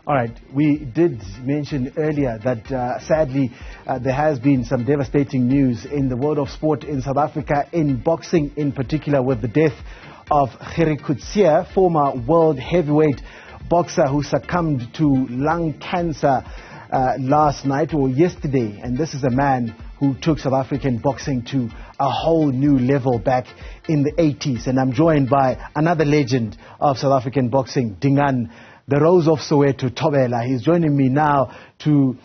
All right, we did mention earlier that sadly there has been some devastating news in the world of sport in South Africa, in boxing in particular, with the death of Gerrie Coetzee, former world heavyweight boxer who succumbed to lung cancer last night or yesterday. And this is a man who took South African boxing to a whole new level back in the 80s. And I'm joined by another legend of South African boxing, Dingaan, the Rose of Soweto, Thobela. He's joining me now to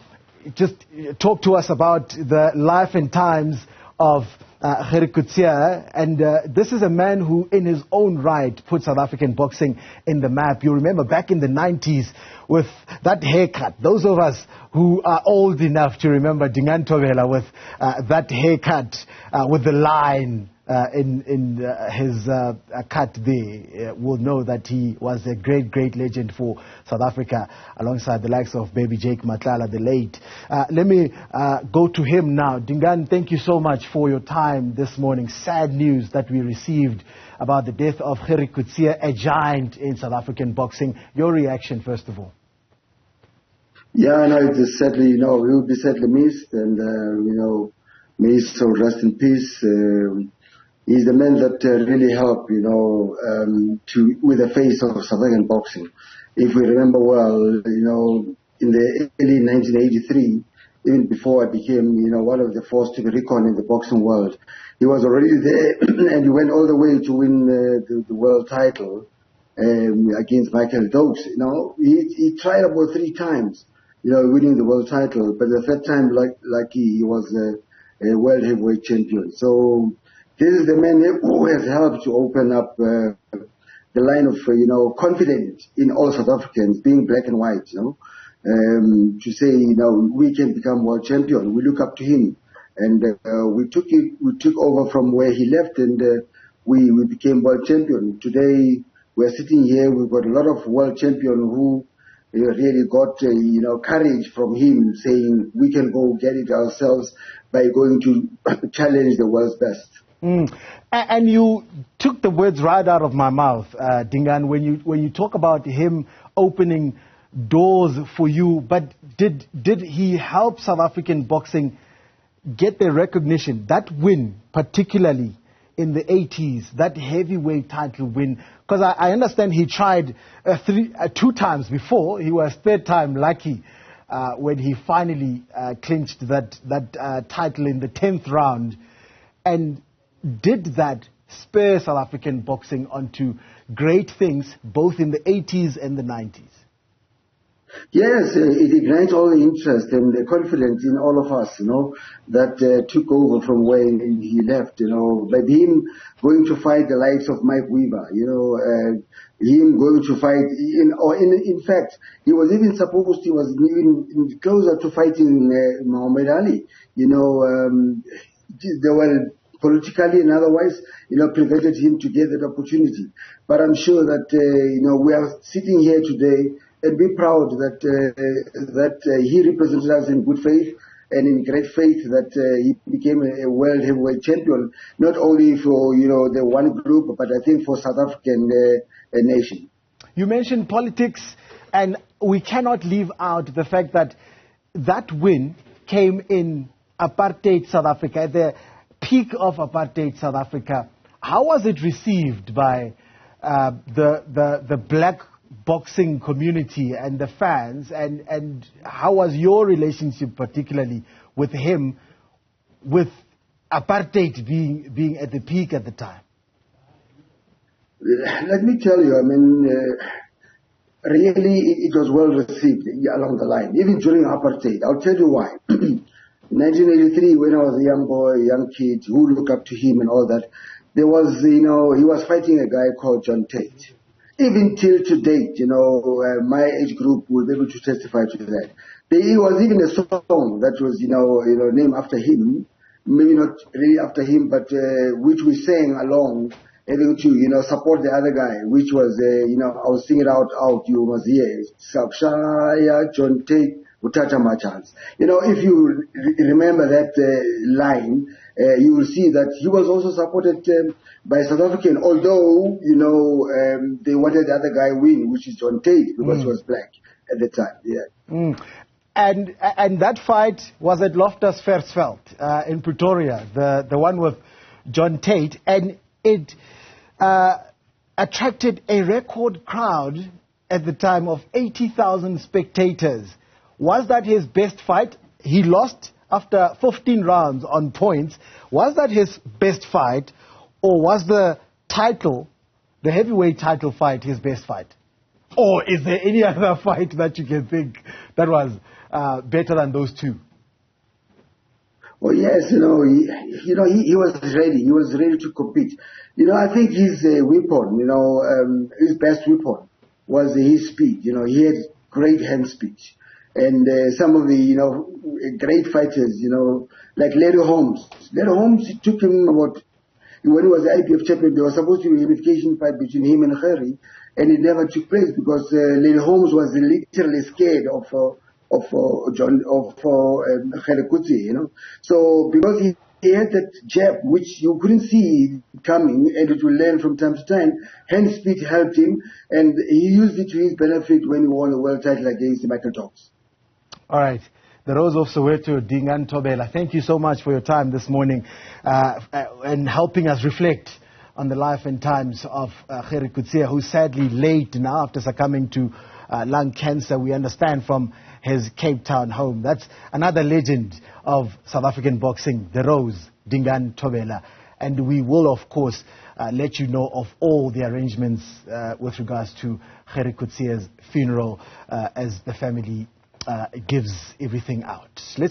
just talk to us about the life and times of Gerrie Coetzee. And this is a man who, in his own right, put South African boxing in the map. You remember back in the 90s with that haircut. Those of us who are old enough to remember Dingaan Thobela with that haircut, with the line in his cut there, will know that he was a great legend for South Africa, alongside the likes of Baby Jake Matlala, the late. Let me go to him now. Dingaan, thank you so much for your time this morning. Sad news that we received about the death of Gerrie Coetzee, a giant in South African boxing. Your reaction, first of all. Yeah, no, it is sadly, he will be sadly missed, and, may his soul rest in peace. He's the man that really helped, with the face of South African boxing. If we remember well, in the early 1983, even before I became, one of the first to be reckoned in the boxing world, he was already there, and he went all the way to win the world title against Michael Dokes. He tried about 3 times, winning the world title, but the third time, he was a world heavyweight champion. So this is the man who has helped to open up the line of, confidence in all South Africans, being black and white, to say, we can become world champion. We look up to him. And we took over from where he left, and we became world champion. Today, we're sitting here, we've got a lot of world champion who really got, courage from him, saying we can go get it ourselves by going to challenge the world's best. And you took the words right out of my mouth, Dingaan, when you talk about him opening doors for you. But did he help South African boxing get the recognition, that win, particularly in the 80s, that heavyweight title win? Because I understand he tried 2 times before. He was third time lucky when he finally clinched that title in the 10th round. And did that spur South African boxing onto great things, both in the 80s and the 90s? Yes, it ignites all the interest and the confidence in all of us, that took over from where he left, by him going to fight the likes of Mike Weaver, him going to fight, in fact, he was even closer to fighting Muhammad Ali, there were politically and otherwise, prevented him to get that opportunity. But I'm sure that, we are sitting here today and be proud that he represented us in good faith and in great faith, that he became a world heavyweight champion, not only for, the one group, but I think for South African nation. You mentioned politics, and we cannot leave out the fact that that win came in apartheid South Africa, at the peak of apartheid South Africa. How was it received by the black boxing community and the fans, and how was your relationship particularly with him, with apartheid being at the peak at the time? Let me tell you, really it was well received along the line, even during apartheid. I'll tell you why. In 1983, when I was a young boy, young kid who looked up to him and all that, there was, he was fighting a guy called John Tate. Even till to date, my age group will be able to testify to that. There was even a song that was, named after him, maybe not really after him, but which we sang along, having to, support the other guy, which was, I was singing out, you must hear, Sabshaya, John Tate, Utata Machans. If you remember that line, you will see that he was also supported by South African, although, they wanted the other guy win, which is John Tate, because he was black at the time. Yeah. And that fight was at Loftus Versfeld in Pretoria, the one with John Tate, and it attracted a record crowd at the time of 80,000 spectators. Was that his best fight? He lost after 15 rounds on points. Was that his best fight, or was the title, the heavyweight title fight, his best fight? Or is there any other fight that you can think that was better than those two? Well, yes, he was ready. He was ready to compete. I think his weapon, his best weapon was his speed. He had great hand speed. And some of the, great fighters, like Larry Holmes. Larry Holmes, it took him about, when he was the IBF champion, there was supposed to be a unification fight between him and Gerrie, and it never took place because Larry Holmes was literally scared of Gerrie Coetzee, So because he had that jab which you couldn't see coming, and it will learn from time to time, hand speed helped him, and he used it to his benefit when he won the world title against Michael Jones. All right. The Rose of Soweto, Dingaan Thobela, thank you so much for your time this morning and helping us reflect on the life and times of Gerrie Coetzee, who's sadly late now after succumbing to lung cancer, we understand, from his Cape Town home. That's another legend of South African boxing, the Rose, Dingaan Thobela. And we will, of course, let you know of all the arrangements with regards to Gerrie Coetzee's funeral as the family gives everything out. Let's